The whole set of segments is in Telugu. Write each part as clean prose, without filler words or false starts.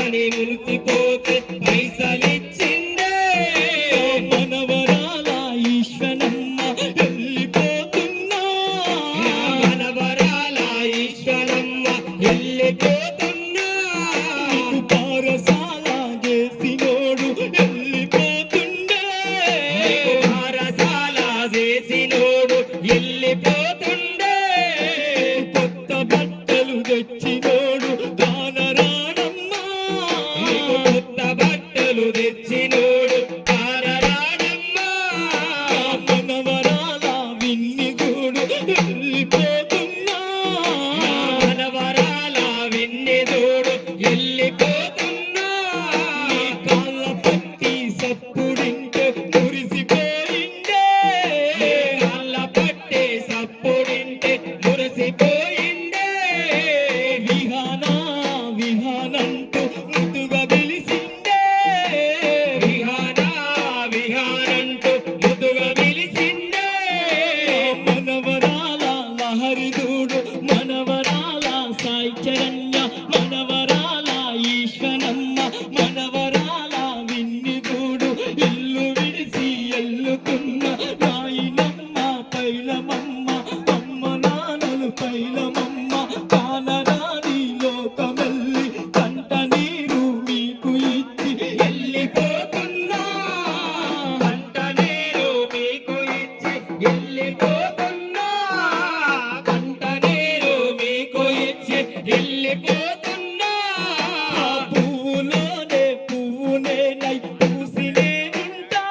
అని మురిసిపోతే పైసలిచ్చిందే మనవరాల ఈశ్వరమ్మ వెళ్ళిపోతున్నా మనవరాల ఈశ్వరమ్మ వెళ్ళిపోతున్నా పారసాల చేసినోడు వెళ్ళిపోతుండే పారసాల చేసినోడు వెళ్ళిపోతుండే కొత్త బట్టలు తెచ్చినోడు కానరాడమ్మా కొత్త బట్టలు తెచ్చినోడు కానరాడమ్మా మనవరాల విన్ని గూడు వెళ్ళిపోతున్నా మనవరాల విన్ని గూడు వెళ్ళిపోతున్నా కాళ్ళ పట్టి సప్పుడింటే మురిసిపోయిందే కాళ్ళ పట్టి సప్పుడింటే మురిసిపోయిందే విహానా విహానంటూ ముద్దుగా పిలిచిందే విహానా విహానంటూ ముద్దుగా పిలిచిందే మనవరాల లహరిదూడు మనవరాల సాయి చరణ్య మనవరాల ఈశ్వరమ్మ మనవరాల విన్నిగూడు ఇల్లు విడిసి ఎల్లుకున్న నాయనమ్మ పైలమమ్మ అమ్మ నాన్నలు పైలమమ్మ కానరాని లోకమెల్లి కంట నీరు మీకు ఇచ్చి వెళ్ళిపోతున్నా కంట నీరు మీకు ఇచ్చి వెళ్ళిపోతున్నా కంట నీరు మీకు ఇచ్చి వెళ్ళిపోతున్నా పువ్వులోనే పువ్వునేనై పూసి నేనుంటా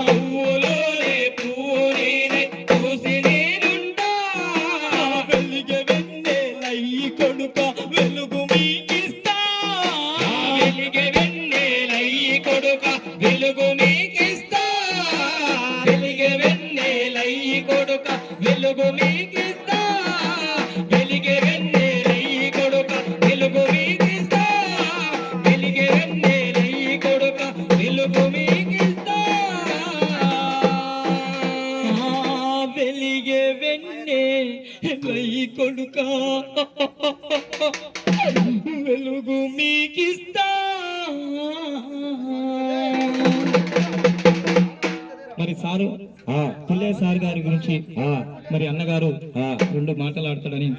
పువ్వులోనే పువ్వునేనై పూసి నేనుంటా వెలిగే వెన్నెలయ్యి కొడుక వెలుగు మీకిస్తా వెలిగే వెన్నెలయ్యి కొడుక వెలుగు మీకిస్తా వెలిగే వెన్నెలయ్యి కొడుక వెలుగు మీకిస్తా వెలిగే వెన్నెలయ్యి కొడుక వెలుగు మీకిస్తా వెలిగే వెన్నెలయ్యి కొడుక వెలుగు మీకిస్తా వెలిగే వెన్నెలయ్యి కొడుక వెలుగు మీకిస్తా. మరి సారు పుల్లయ్య సార్ గారి గురించి మరి అన్నగారు రెండు మాటలాడతాడని